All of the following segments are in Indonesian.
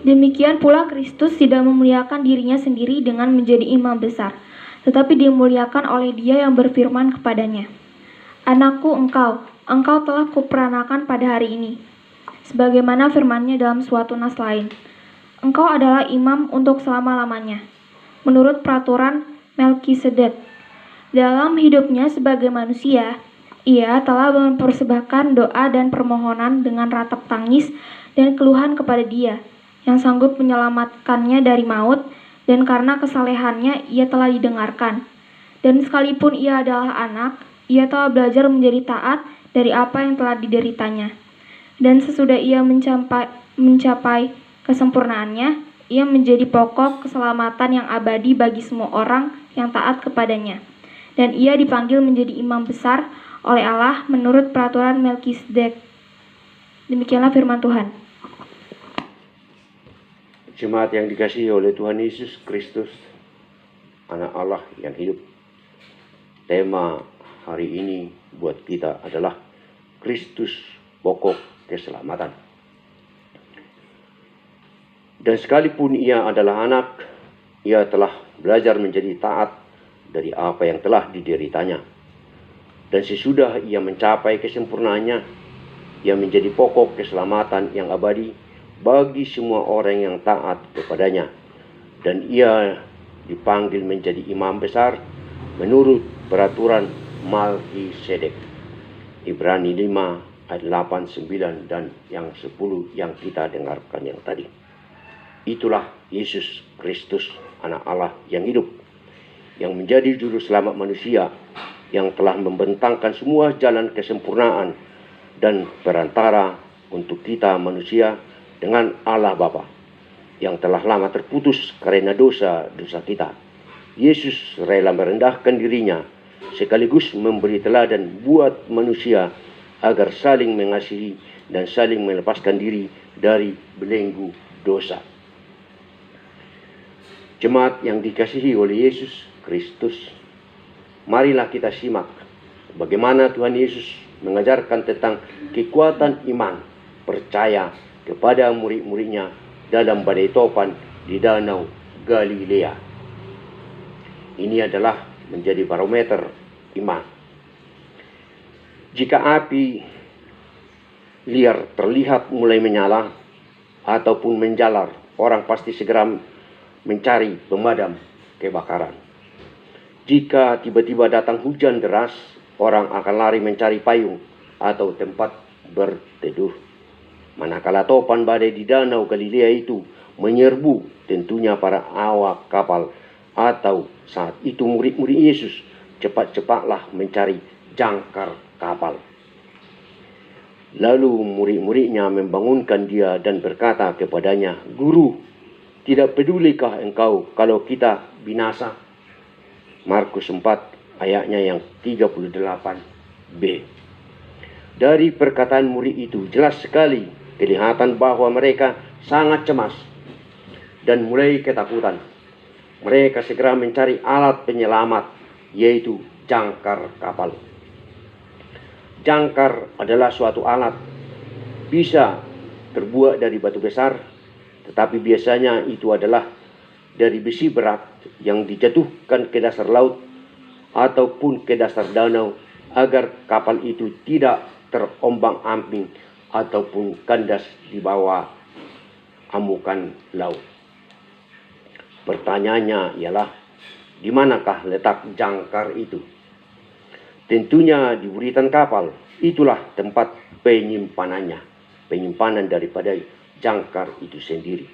Demikian pula Kristus tidak memuliakan dirinya sendiri dengan menjadi imam besar, tetapi dimuliakan oleh Dia yang berfirman kepadanya, "Anakku, engkau telah kuperanakan pada hari ini." Sebagaimana firman-Nya dalam suatu nas lain, "Engkau adalah imam untuk selama-lamanya." Menurut peraturan Melkisedek, dalam hidupnya sebagai manusia, Ia telah mempersembahkan doa dan permohonan dengan ratap tangis dan keluhan kepada Dia yang sanggup menyelamatkannya dari maut, dan karena kesalehannya Ia telah didengarkan. Dan sekalipun Ia adalah anak, Ia telah belajar menjadi taat dari apa yang telah dideritanya. Dan sesudah Ia mencapai kesempurnaannya, Ia menjadi pokok keselamatan yang abadi bagi semua orang yang taat kepadanya. Dan Ia dipanggil menjadi imam besar oleh Allah menurut peraturan Melkisedek. Demikianlah firman Tuhan. Jemaat yang dikasihi oleh Tuhan Yesus Kristus, Anak Allah yang hidup. Tema hari ini buat kita adalah Kristus pokok keselamatan. Dan sekalipun Ia adalah anak, Ia telah belajar menjadi taat dari apa yang telah dideritanya. Dan sesudah Ia mencapai kesempurnaannya, Ia menjadi pokok keselamatan yang abadi bagi semua orang yang taat kepadanya. Dan Ia dipanggil menjadi imam besar menurut peraturan Melkisedek. Ibrani 5 ayat 8, 9 dan yang 10 yang kita dengarkan yang tadi. Itulah Yesus Kristus, Anak Allah yang hidup, yang menjadi juru selamat manusia, yang telah membentangkan semua jalan kesempurnaan dan perantara untuk kita manusia dengan Allah Bapa yang telah lama terputus karena dosa-dosa kita. Yesus rela merendahkan dirinya sekaligus memberi teladan buat manusia agar saling mengasihi dan saling melepaskan diri dari belenggu dosa. Jemaat yang dikasihi oleh Yesus Kristus, marilah kita simak bagaimana Tuhan Yesus mengajarkan tentang kekuatan iman percaya kepada murid-muridnya dalam badai topan di Danau Galilea. Ini adalah menjadi barometer iman. Jika api liar terlihat mulai menyala ataupun menjalar, orang pasti segera mencari pemadam kebakaran. Jika tiba-tiba datang hujan deras, orang akan lari mencari payung atau tempat berteduh. Manakala topan badai di Danau Galilea itu menyerbu tentunya para awak kapal, atau saat itu murid-murid Yesus cepat-cepatlah mencari jangkar kapal. Lalu murid-muridnya membangunkan Dia dan berkata kepadanya, "Guru, tidak pedulikah engkau kalau kita binasa?" Markus 4 ayatnya yang 38b. Dari perkataan murid itu jelas sekali kelihatan bahwa mereka sangat cemas dan mulai ketakutan. Mereka segera mencari alat penyelamat, yaitu jangkar kapal. Jangkar adalah suatu alat, bisa terbuat dari batu besar, tetapi biasanya itu adalah dari besi berat yang dijatuhkan ke dasar laut ataupun ke dasar danau agar kapal itu tidak terombang-ambing ataupun kandas di bawah amukan laut. Pertanyaannya ialah, di manakah letak jangkar itu? Tentunya di buritan kapal. Itulah tempat penyimpanannya, penyimpanan daripada jangkar itu sendiri.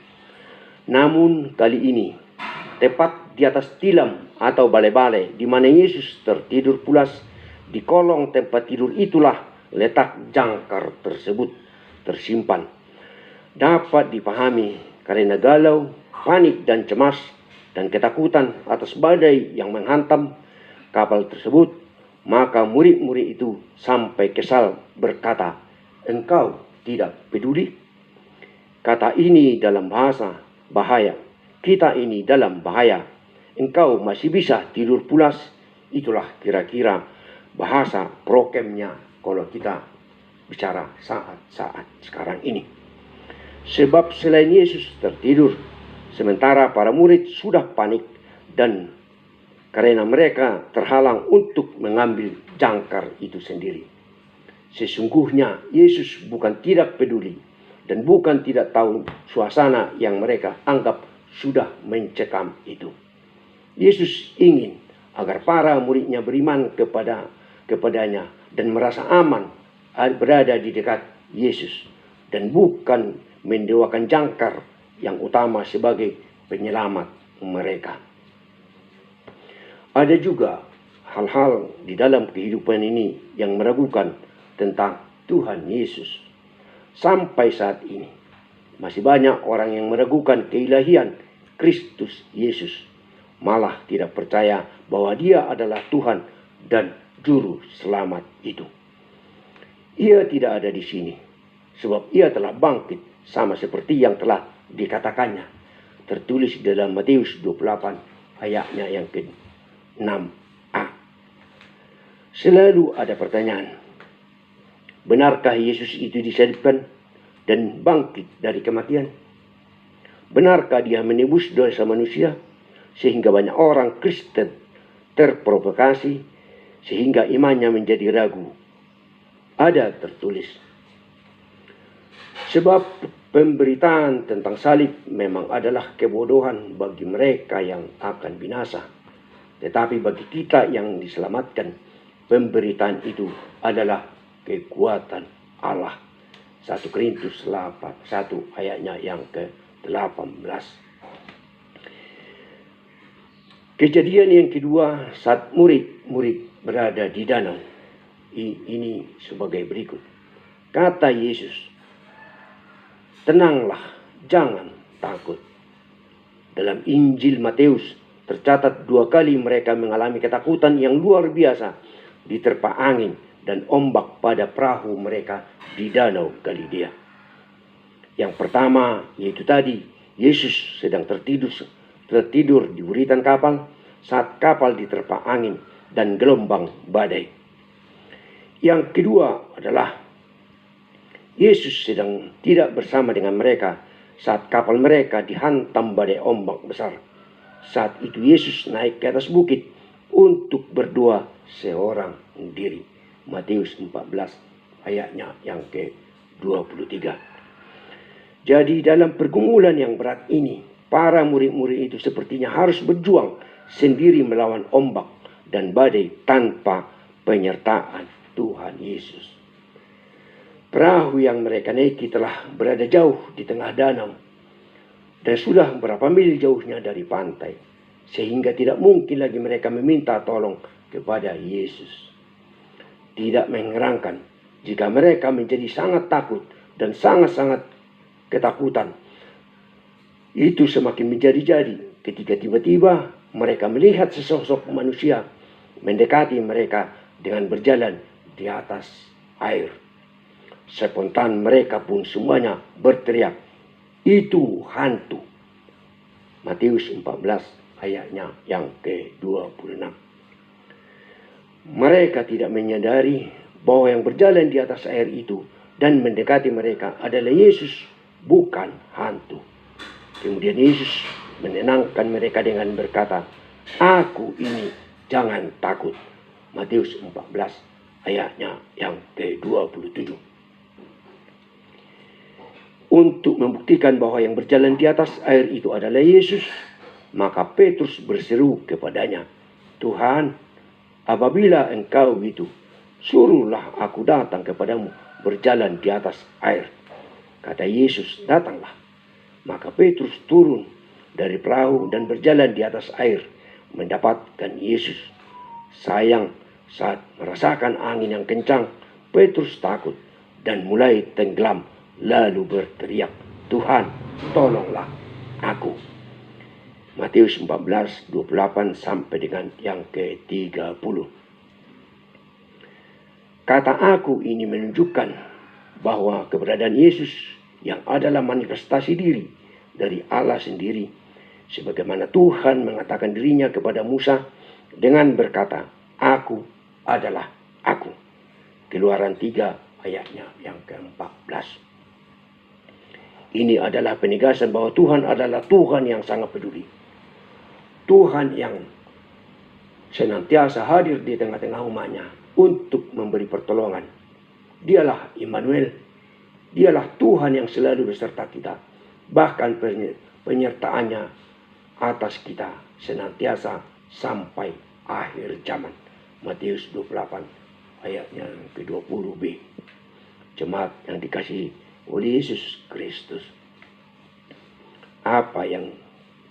Namun kali ini, tepat di atas tilam atau balai-balai di mana Yesus tertidur pulas, di kolong tempat tidur itulah letak jangkar tersebut tersimpan. Dapat dipahami karena galau, panik dan cemas dan ketakutan atas badai yang menghantam kapal tersebut, maka murid-murid itu sampai kesal berkata, "Engkau tidak peduli?" Kata ini dalam bahasa bahaya. Kita ini dalam bahaya. Engkau masih bisa tidur pulas. Itulah kira-kira bahasa prokemnya kalau kita bicara saat-saat sekarang ini. Sebab selain Yesus tertidur, sementara para murid sudah panik dan karena mereka terhalang untuk mengambil jangkar itu sendiri. Sesungguhnya Yesus bukan tidak peduli dan bukan tidak tahu suasana yang mereka anggap sudah mencekam itu. Yesus ingin agar para muridnya beriman kepadanya dan merasa aman berada di dekat Yesus dan bukan mendewakan jangkar yang utama sebagai penyelamat mereka. Ada juga hal-hal di dalam kehidupan ini yang meragukan tentang Tuhan Yesus. Sampai saat ini masih banyak orang yang meragukan keilahian Kristus Yesus, malah tidak percaya bahwa Dia adalah Tuhan dan Juru Selamat itu. Ia tidak ada di sini, sebab Ia telah bangkit sama seperti yang telah dikatakannya. Tertulis dalam Matius 28 ayatnya yang ke-6a. Selalu ada pertanyaan. Benarkah Yesus itu disalibkan dan bangkit dari kematian? Benarkah Dia menebus dosa manusia sehingga banyak orang Kristen terprovokasi sehingga imannya menjadi ragu? Ada tertulis. Sebab pemberitaan tentang salib memang adalah kebodohan bagi mereka yang akan binasa. Tetapi bagi kita yang diselamatkan, pemberitaan itu adalah kekuatan Allah. 1 Korintus 1 ayatnya yang ke-18. Kejadian yang kedua saat murid-murid berada di danau. Ini sebagai berikut. Kata Yesus, "Tenanglah, jangan takut." Dalam Injil Matius tercatat 2 kali mereka mengalami ketakutan yang luar biasa diterpa angin dan ombak pada perahu mereka di Danau Galilea. Yang pertama yaitu tadi Yesus sedang tertidur di buritan kapal saat kapal diterpa angin dan gelombang badai. Yang kedua adalah Yesus sedang tidak bersama dengan mereka saat kapal mereka dihantam badai ombak besar. Saat itu Yesus naik ke atas bukit untuk berdoa seorang diri. Matius 14 ayatnya yang ke-23. Jadi dalam pergumulan yang berat ini, para murid-murid itu sepertinya harus berjuang sendiri melawan ombak dan badai tanpa penyertaan Tuhan Yesus. Perahu yang mereka naiki telah berada jauh di tengah danau dan sudah berapa mil jauhnya dari pantai, sehingga tidak mungkin lagi mereka meminta tolong kepada Yesus. Tidak mengherankan jika mereka menjadi sangat takut dan sangat-sangat ketakutan. Itu semakin menjadi-jadi ketika tiba-tiba mereka melihat sesosok manusia mendekati mereka dengan berjalan di atas air. Spontan mereka pun semuanya berteriak, "Itu hantu." Matius 14 ayatnya yang ke-26. Mereka tidak menyadari bahwa yang berjalan di atas air itu dan mendekati mereka adalah Yesus, bukan hantu. Kemudian Yesus menenangkan mereka dengan berkata, "Aku ini, jangan takut." Matius 14 ayatnya yang ke-27. Untuk membuktikan bahwa yang berjalan di atas air itu adalah Yesus, maka Petrus berseru kepadanya, "Tuhan, apabila Engkau itu, suruhlah aku datang kepadamu berjalan di atas air." Kata Yesus, "Datanglah." Maka Petrus turun dari perahu dan berjalan di atas air mendapatkan Yesus. Sayang, saat merasakan angin yang kencang, Petrus takut dan mulai tenggelam, lalu berteriak, "Tuhan, tolonglah aku." Matius 14:28 sampai dengan yang ke-30. Kata "aku" ini menunjukkan bahwa keberadaan Yesus yang adalah manifestasi diri dari Allah sendiri, sebagaimana Tuhan mengatakan dirinya kepada Musa dengan berkata, "Aku adalah aku." Keluaran 3 ayatnya yang ke-14. Ini adalah penegasan bahwa Tuhan adalah Tuhan yang sangat peduli. Tuhan yang senantiasa hadir di tengah-tengah umatnya untuk memberi pertolongan. Dialah Immanuel. Dialah Tuhan yang selalu beserta kita. Bahkan penyertaannya atas kita senantiasa sampai akhir zaman. Matius 28 ayatnya ke-20b. Jemaat yang dikasihi oleh Yesus Kristus. Apa yang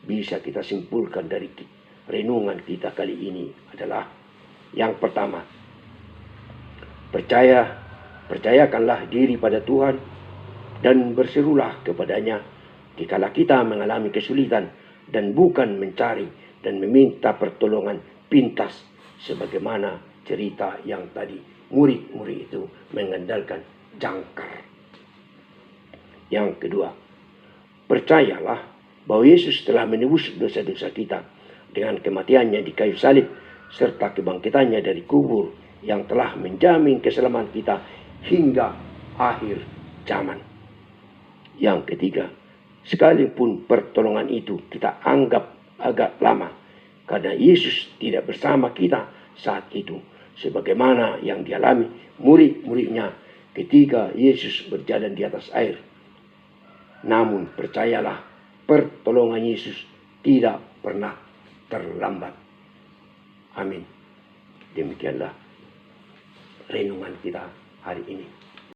bisa kita simpulkan dari renungan kita kali ini adalah yang pertama, percayakanlah diri pada Tuhan dan berserulah kepadanya dikala kita mengalami kesulitan dan bukan mencari dan meminta pertolongan pintas sebagaimana cerita yang tadi murid-murid itu mengandalkan jangkar. Yang kedua, percayalah bahwa Yesus telah menebus dosa-dosa kita dengan kematiannya di kayu salib serta kebangkitannya dari kubur yang telah menjamin keselamatan kita hingga akhir zaman. Yang ketiga, sekalipun pertolongan itu kita anggap agak lama karena Yesus tidak bersama kita saat itu, sebagaimana yang dialami murid-muridnya ketika Yesus berjalan di atas air. Namun percayalah, pertolongan Yesus tidak pernah terlambat. Amin. Demikianlah renungan kita hari ini.